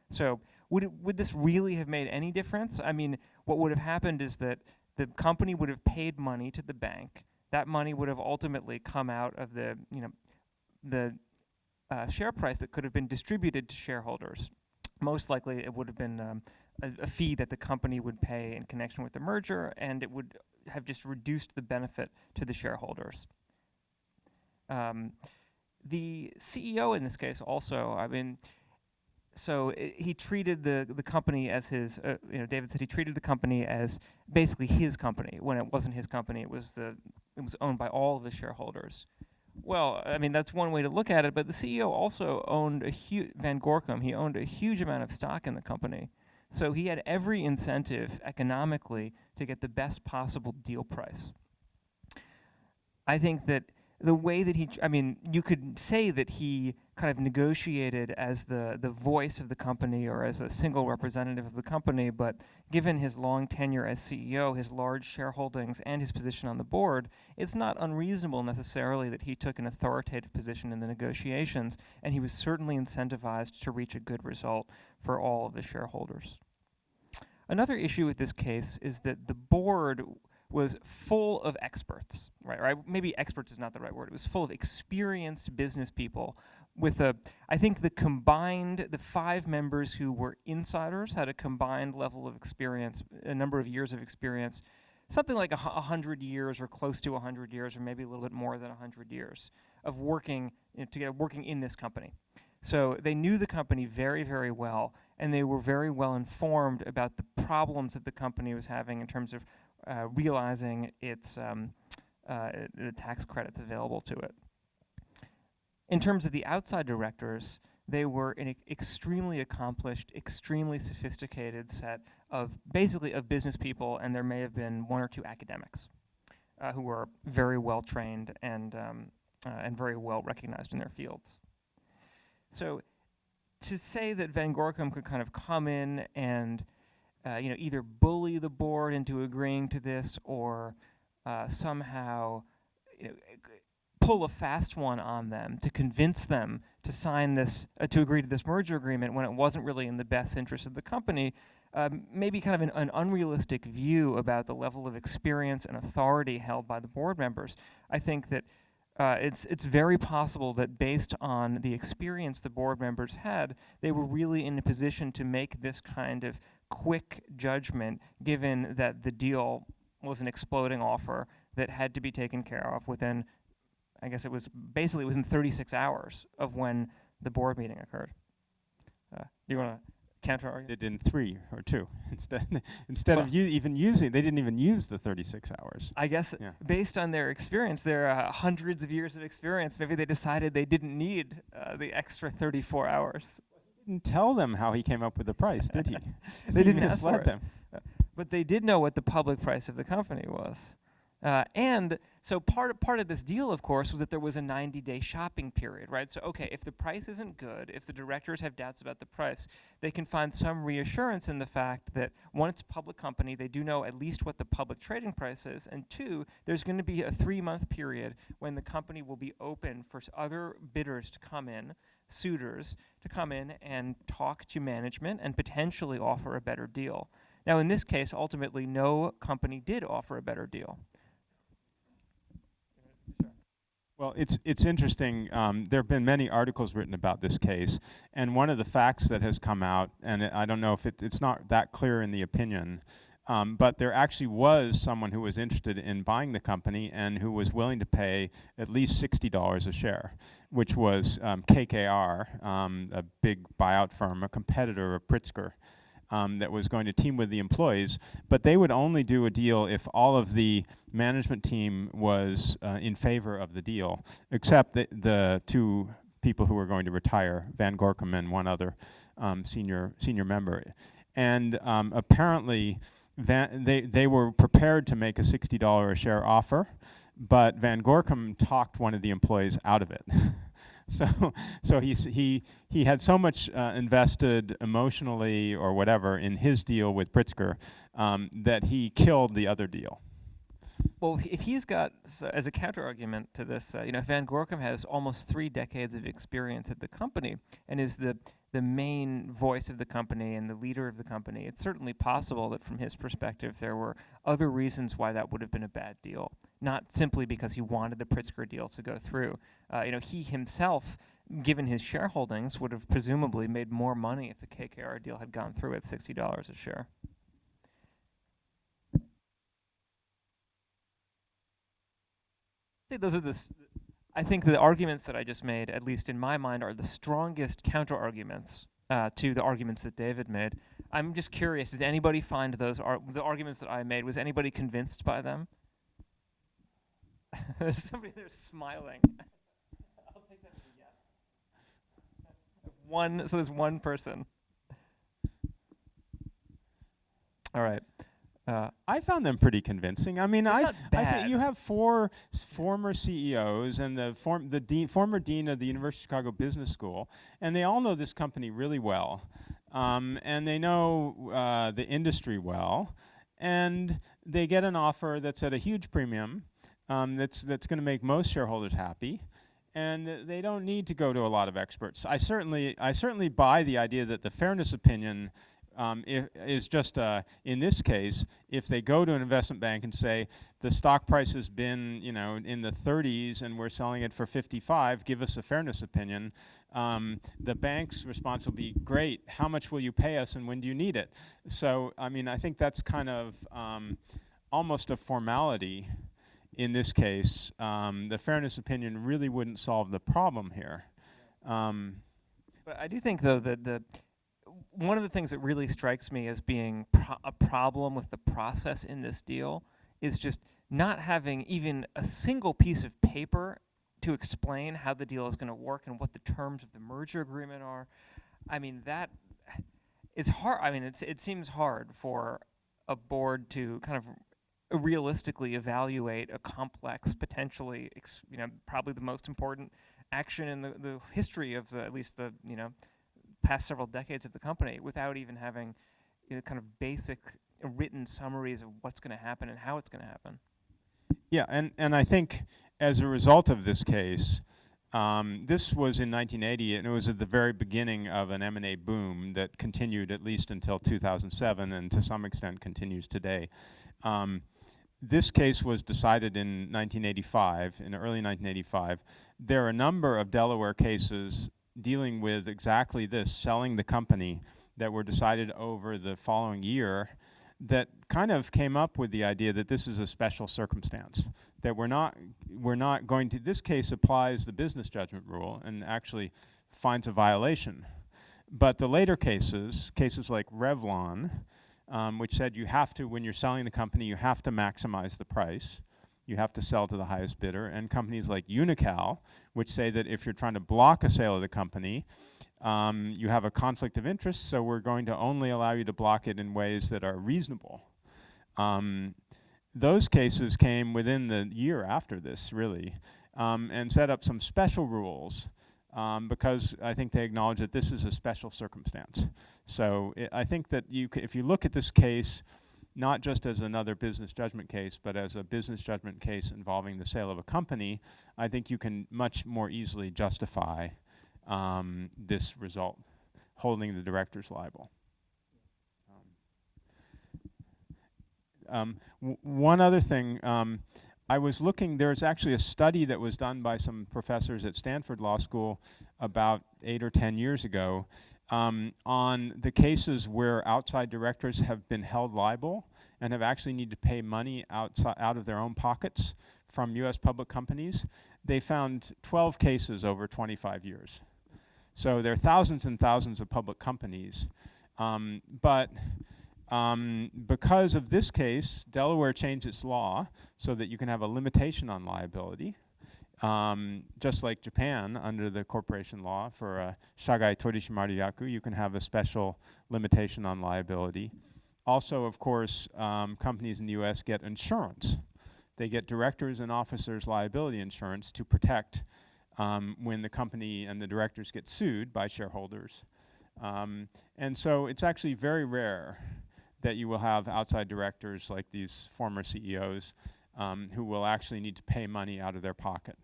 So would this really have made any difference? I mean, what would have happened is that the company would have paid money to the bank. That money would have ultimately come out of the share price that could have been distributed to shareholders. Most likely, it would have been a fee that the company would pay in connection with the merger, and it would have just reduced the benefit to the shareholders. The CEO in this case also, I mean, so he treated the company as his, David said he treated the company as basically his company. When it wasn't his company, it was owned by all of the shareholders. Well, I mean, that's one way to look at it, but the CEO also owned Van Gorkum, he owned a huge amount of stock in the company. So he had every incentive economically to get the best possible deal price. I think that the way that you could say that he kind of negotiated as the voice of the company or as a single representative of the company, but given his long tenure as CEO, his large shareholdings, and his position on the board, it's not unreasonable necessarily that he took an authoritative position in the negotiations, and he was certainly incentivized to reach a good result for all of the shareholders. Another issue with this case is that the board was full of experts, right? Or maybe experts is not the right word. It was full of experienced business people with I think the 5 members who were insiders had a combined level of experience, a number of years of experience, something like 100 years or close to 100 years or maybe a little bit more than 100 years of working together, working in this company. So they knew the company very, very well, and they were very well informed about the problems that the company was having in terms of realizing its the tax credits available to it. In terms of the outside directors, they were an extremely accomplished, extremely sophisticated set of basically of business people, and there may have been 1 or 2 academics who were very well trained and very well recognized in their fields. So to say that Van Gorkum could kind of come in and either bully the board into agreeing to this or somehow pull a fast one on them to convince them to sign this, to agree to this merger agreement when it wasn't really in the best interest of the company, maybe kind of an unrealistic view about the level of experience and authority held by the board members. I think that it's very possible that based on the experience the board members had, they were really in a position to make this kind of quick judgment, given that the deal was an exploding offer that had to be taken care of within, I guess it was basically within 36 hours of when the board meeting occurred. Do you want to Counterargument. It in 3 or 2 instead Well, of even using. They didn't even use the 36 hours. I guess Yeah. based on their experience, their hundreds of years of experience, maybe they decided they didn't need the extra 34 hours. Didn't tell them how he came up with the price, did he? They He didn't ask for misled it. them. But they did know what the public price of the company was. And so part of this deal, of course, was that there was a 90-day shopping period, right? So, okay, if the price isn't good, if the directors have doubts about the price, they can find some reassurance in the fact that, one, it's a public company, they do know at least what the public trading price is, and two, there's going to be a 3-month period when the company will be open for other bidders to come in, suitors to come in and talk to management and potentially offer a better deal. Now, in this case, ultimately, no company did offer a better deal. Well, it's interesting. There have been many articles written about this case, and one of the facts that has come out, and I don't know if it's not that clear in the opinion, but there actually was someone who was interested in buying the company and who was willing to pay at least $60 a share, which was KKR, a big buyout firm, a competitor of Pritzker. That was going to team with the employees, but they would only do a deal if all of the management team was in favor of the deal, except the 2 people who were going to retire, Van Gorkum and one other senior member. And apparently, they were prepared to make a $60 a share offer, but Van Gorkum talked one of the employees out of it. So he had so much invested emotionally or whatever in his deal with Pritzker that he killed the other deal. Well, if he's got, so as a counter-argument to this, Van Gorkum has almost 3 decades of experience at the company and is the main voice of the company and the leader of the company, it's certainly possible that from his perspective there were other reasons why that would have been a bad deal, not simply because he wanted the Pritzker deal to go through. He himself, given his shareholdings, would have presumably made more money if the KKR deal had gone through at $60 a share. I think the arguments that I just made, at least in my mind, are the strongest counter-arguments to the arguments that David made. I'm just curious, did anybody find those the arguments that I made, was anybody convinced by them? There's somebody there smiling. I'll take that as a yes. So there's one person. All right. I found them pretty convincing. I mean, I think you have 4 former CEOs and the former dean of the University of Chicago Business School, and they all know this company really well, and they know the industry well, and they get an offer that's at a huge premium, that's going to make most shareholders happy, and they don't need to go to a lot of experts. I certainly buy the idea that the fairness opinion is just, in this case, if they go to an investment bank and say, the stock price has been, in the 30s and we're selling it for 55, give us a fairness opinion, the bank's response will be, great, how much will you pay us and when do you need it? So, I mean, I think that's kind of almost a formality in this case. The fairness opinion really wouldn't solve the problem here. But I do think, though, that one of the things that really strikes me as being a problem with the process in this deal is just not having even a single piece of paper to explain how the deal is going to work and what the terms of the merger agreement are. I mean, that it's hard. I mean, it seems hard for a board to kind of realistically evaluate a complex, potentially, probably the most important action in the history of at least the past several decades of the company without even having kind of basic written summaries of what's going to happen and how it's going to happen. Yeah, and I think as a result of this case, this was in 1980, and it was at the very beginning of an M&A boom that continued at least until 2007 and to some extent continues today. This case was decided in 1985, in early 1985. There are a number of Delaware cases dealing with exactly this, selling the company, that were decided over the following year that kind of came up with the idea that this is a special circumstance, that we're not going to, this case applies the business judgment rule and actually finds a violation. But the later cases like Revlon, which said you have to, when you're selling the company, you have to maximize the price. You have to sell to the highest bidder. And companies like Unical, which say that if you're trying to block a sale of the company, you have a conflict of interest, so we're going to only allow you to block it in ways that are reasonable. Those cases came within the year after this, really, and set up some special rules because I think they acknowledge that this is a special circumstance. So I think that if you look at this case, not just as another business judgment case, but as a business judgment case involving the sale of a company, I think you can much more easily justify this result, holding the directors liable. One other thing, I was looking, there's actually a study that was done by some professors at Stanford Law School about 8 or 10 years ago on the cases where outside directors have been held liable and have actually need to pay money out of their own pockets from US public companies. They found 12 cases over 25 years. So there are thousands and thousands of public companies, but because of this case, Delaware changed its law so that you can have a limitation on liability, just like Japan under the corporation law for shagai torishimari yaku, you can have a special limitation on liability. Also, of course, companies in the US get insurance. They get directors and officers liability insurance to protect when the company and the directors get sued by shareholders. And so it's actually very rare that you will have outside directors like these former CEOs who will actually need to pay money out of their pocket.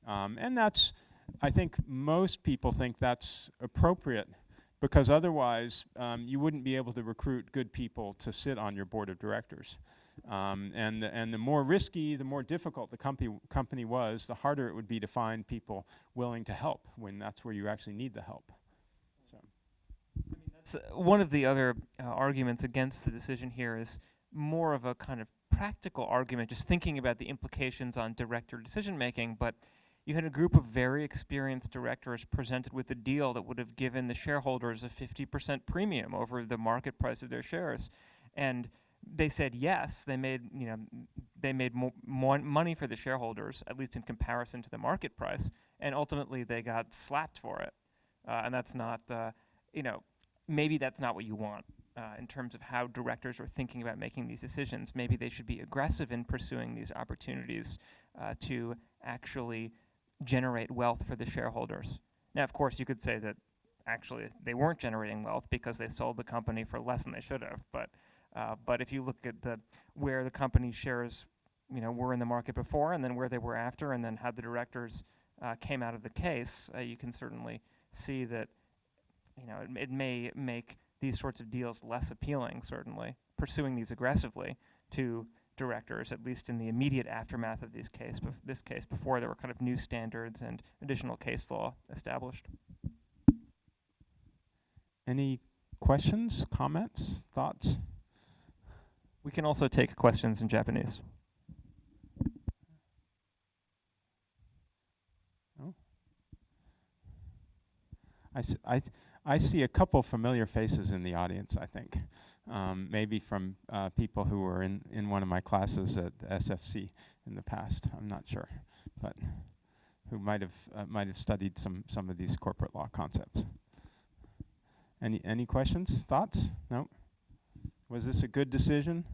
And that's, I think most people think that's appropriate because otherwise you wouldn't be able to recruit good people to sit on your board of directors. And the more risky, the more difficult the company was, the harder it would be to find people willing to help when that's where you actually need the help. So. I mean, that's one of the other arguments against the decision here is more of a kind of practical argument, just thinking about the implications on director decision making, but you had a group of very experienced directors presented with a deal that would have given the shareholders a 50% premium over the market price of their shares. And they said yes, they made, they made more money for the shareholders, at least in comparison to the market price, and ultimately they got slapped for it. And that's not, maybe that's not what you want in terms of how directors are thinking about making these decisions. Maybe they should be aggressive in pursuing these opportunities to actually generate wealth for the shareholders. Now, of course, you could say that actually they weren't generating wealth because they sold the company for less than they should have, but if you look at where the company's shares, were in the market before, and then where they were after, and then how the directors came out of the case, you can certainly see that, it may make these sorts of deals less appealing. Certainly, pursuing these aggressively to directors, at least in the immediate aftermath of this case, before there were kind of new standards and additional case law established. Any questions, comments, thoughts? We can also take questions in Japanese. Oh. I see a couple familiar faces in the audience, I think. Maybe from people who were in one of my classes at SFC in the past. I'm not sure, but who might have studied some of these corporate law concepts. Any questions, thoughts? No? Was this a good decision?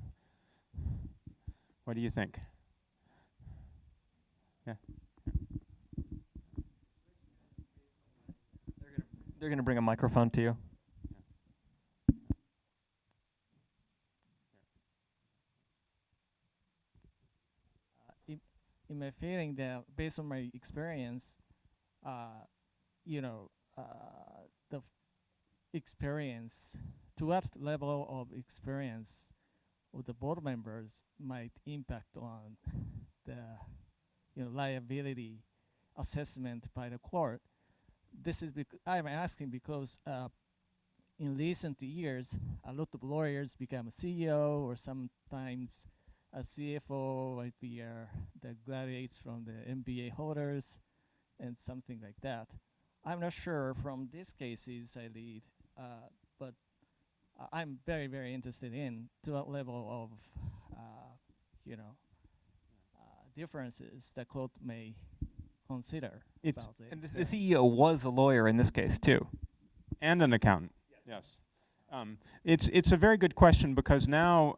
What do you think? Yeah. They're going to bring a microphone to you. In my feeling, that based on my experience, the experience, to what level of experience of the board members might impact on the liability assessment by the court. This is I'm asking because in recent years, a lot of lawyers become a CEO or sometimes a CFO, like the graduates from the MBA holders and something like that. I'm not sure from these cases I read, but I'm very, very interested in to what level of, you know, differences the court may consider It's- about the And the experience. CEO was a lawyer in this case too. And an accountant. Yes. It's a very good question because now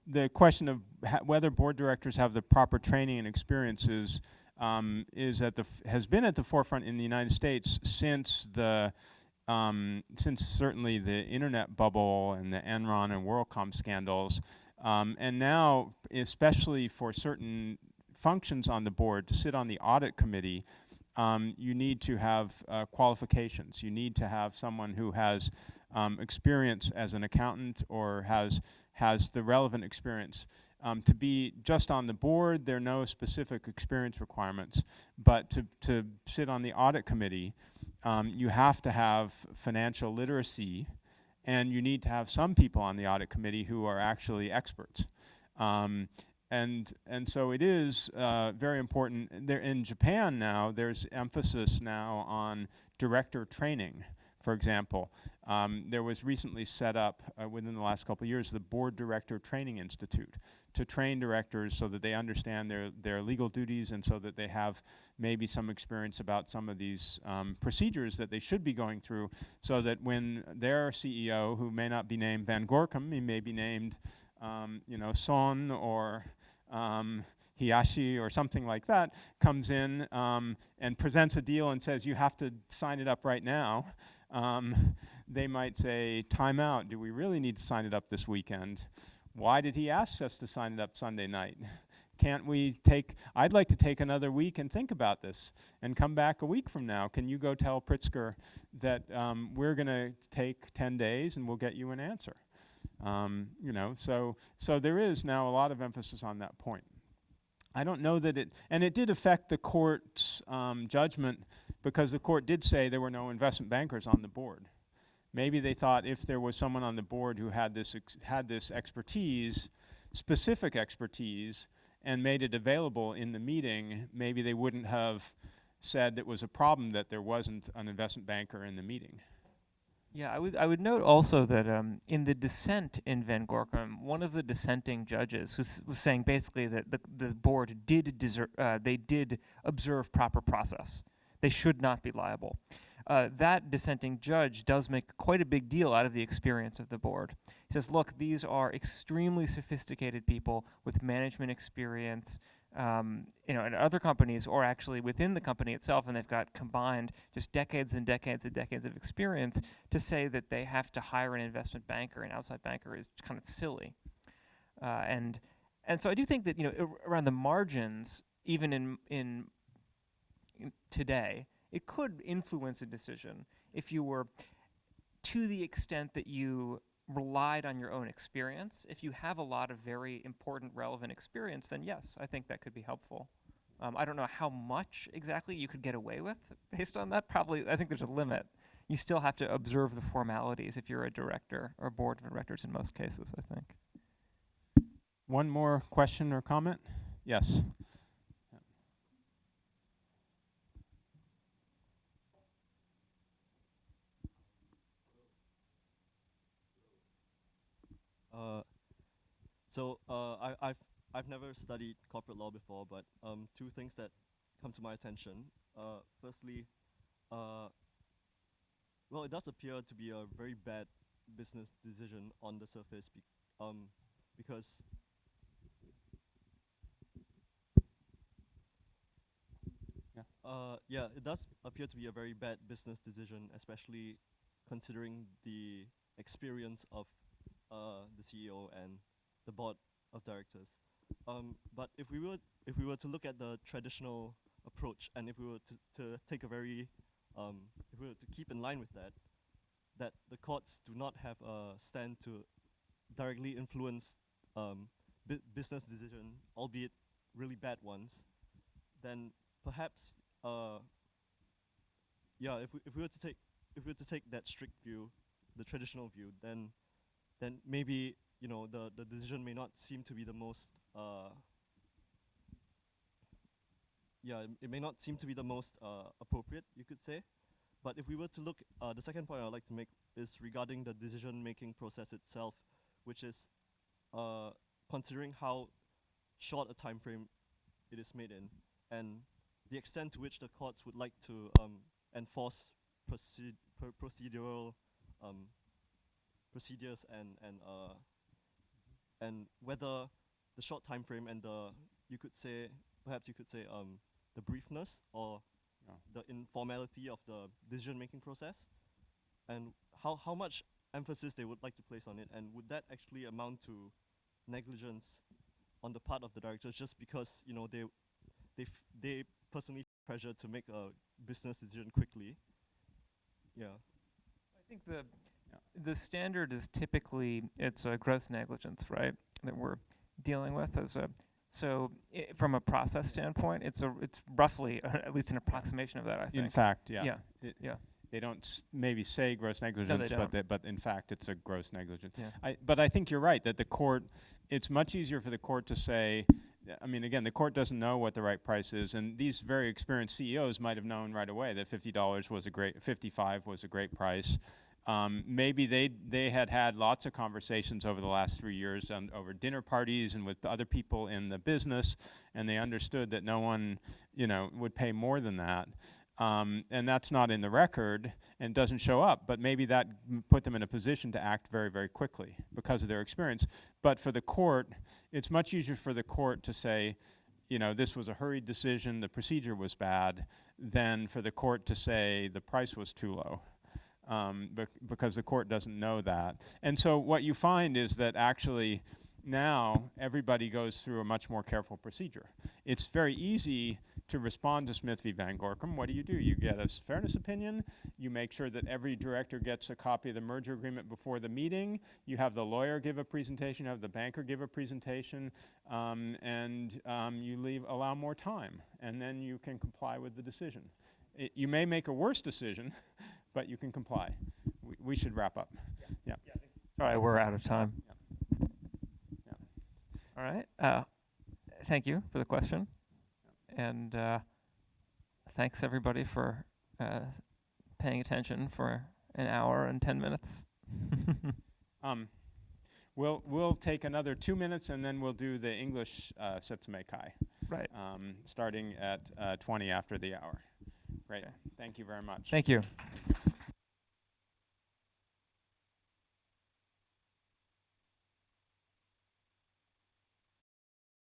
the question of whether board directors have the proper training and experiences has been at the forefront in the United States since certainly the internet bubble and the Enron and WorldCom scandals, and now especially for certain functions on the board to sit on the audit committee. You need to have qualifications. You need to have someone who has experience as an accountant or has the relevant experience. To be just on the board, there are no specific experience requirements, but to sit on the audit committee, you have to have financial literacy, and you need to have some people on the audit committee who are actually experts. And so it is very important. There in Japan now, there's emphasis now on director training. For example, there was recently set up within the last couple of years the Board Director Training Institute to train directors so that they understand their legal duties and so that they have maybe some experience about some of these procedures that they should be going through, so that when their CEO, who may not be named Van Gorkum, he may be named Son or Hiyashi or something like that, comes in and presents a deal and says, you have to sign it up right now. They might say, time out, do we really need to sign it up this weekend? Why did he ask us to sign it up Sunday night? Can't we I'd like to take another week and think about this and come back a week from now. Can you go tell Pritzker that we're going to take 10 days and we'll get you an answer? So there is now a lot of emphasis on that point. I don't know that it did affect the court's judgment, because the court did say there were no investment bankers on the board. Maybe they thought if there was someone on the board who had this expertise, specific expertise, and made it available in the meeting, maybe they wouldn't have said it was a problem that there wasn't an investment banker in the meeting. Yeah, I would note also that in the dissent in Van Gorkum, one of the dissenting judges was saying basically that the board did observe proper process. They should not be liable. That dissenting judge does make quite a big deal out of the experience of the board. He says, look, these are extremely sophisticated people with management experience, in other companies or actually within the company itself, and they've got combined just decades and decades and decades of experience. To say that they have to hire an investment banker, an outside banker, is kind of silly. And so I do think that around the margins, even in today, it could influence a decision if you were, to the extent that you relied on your own experience. If you have a lot of very important, relevant experience, then yes, I think that could be helpful. I don't know how much exactly you could get away with based on that. Probably, I think there's a limit. You still have to observe the formalities if you're a director or board of directors in most cases, I think. One more question or comment? Yes. I've never studied corporate law before, but two things that come to my attention. Firstly, well, it does appear to be a very bad business decision on the surface, because it does appear to be a very bad business decision, especially considering the experience of the CEO and the board of directors. But if we were to look at the traditional approach, and if we were to take a very if we were to keep in line with that the courts do not have a stand to directly influence business decision, albeit really bad ones, then perhaps if we were to take that strict view, the traditional view, then maybe the decision may not seem to be the most it may not seem to be the most appropriate, you could say. But if we were to look, the second point I'd like to make is regarding the decision-making process itself, which is considering how short a time frame it is made in, and the extent to which the courts would like to enforce procedural procedures and whether the short time frame and the perhaps you could say the briefness or the informality of the decision-making process, and how much emphasis they would like to place on it, and would that actually amount to negligence on the part of the directors just because they personally feel pressure to make a business decision quickly? Yeah. I think the standard is typically it's a gross negligence, right? That we're dealing with as a from a process standpoint, it's roughly at least an approximation of that. I think. In fact, yeah. Yeah. They don't maybe say gross negligence, but in fact it's a gross negligence. Yeah. But I think you're right that the court. It's much easier for the court to say. I mean, again, the court doesn't know what the right price is, and these very experienced CEOs might have known right away that $55 was a great price. Maybe they had lots of conversations over the last 3 years over dinner parties and with other people in the business, and they understood that no one, would pay more than that. And that's not in the record and doesn't show up, but maybe that put them in a position to act very, very quickly because of their experience. But for the court, it's much easier for the court to say, this was a hurried decision, the procedure was bad, than for the court to say the price was too low. Because the court doesn't know that. And so what you find is that actually now everybody goes through a much more careful procedure. It's very easy to respond to Smith v. Van Gorkum. What do? You get a fairness opinion. You make sure that every director gets a copy of the merger agreement before the meeting. You have the lawyer give a presentation, you have the banker give a presentation, and you allow more time. And then you can comply with the decision. You may make a worse decision, but you can comply. We should wrap up. Yeah. All right, we're out of time. Yeah. All right. Thank you for the question. And thanks everybody for paying attention for an hour and 10 minutes. We'll take another 2 minutes and then we'll do the English Setsumekai. Right. Starting at 20 after the hour. Great. Okay. Thank you very much. Thank you.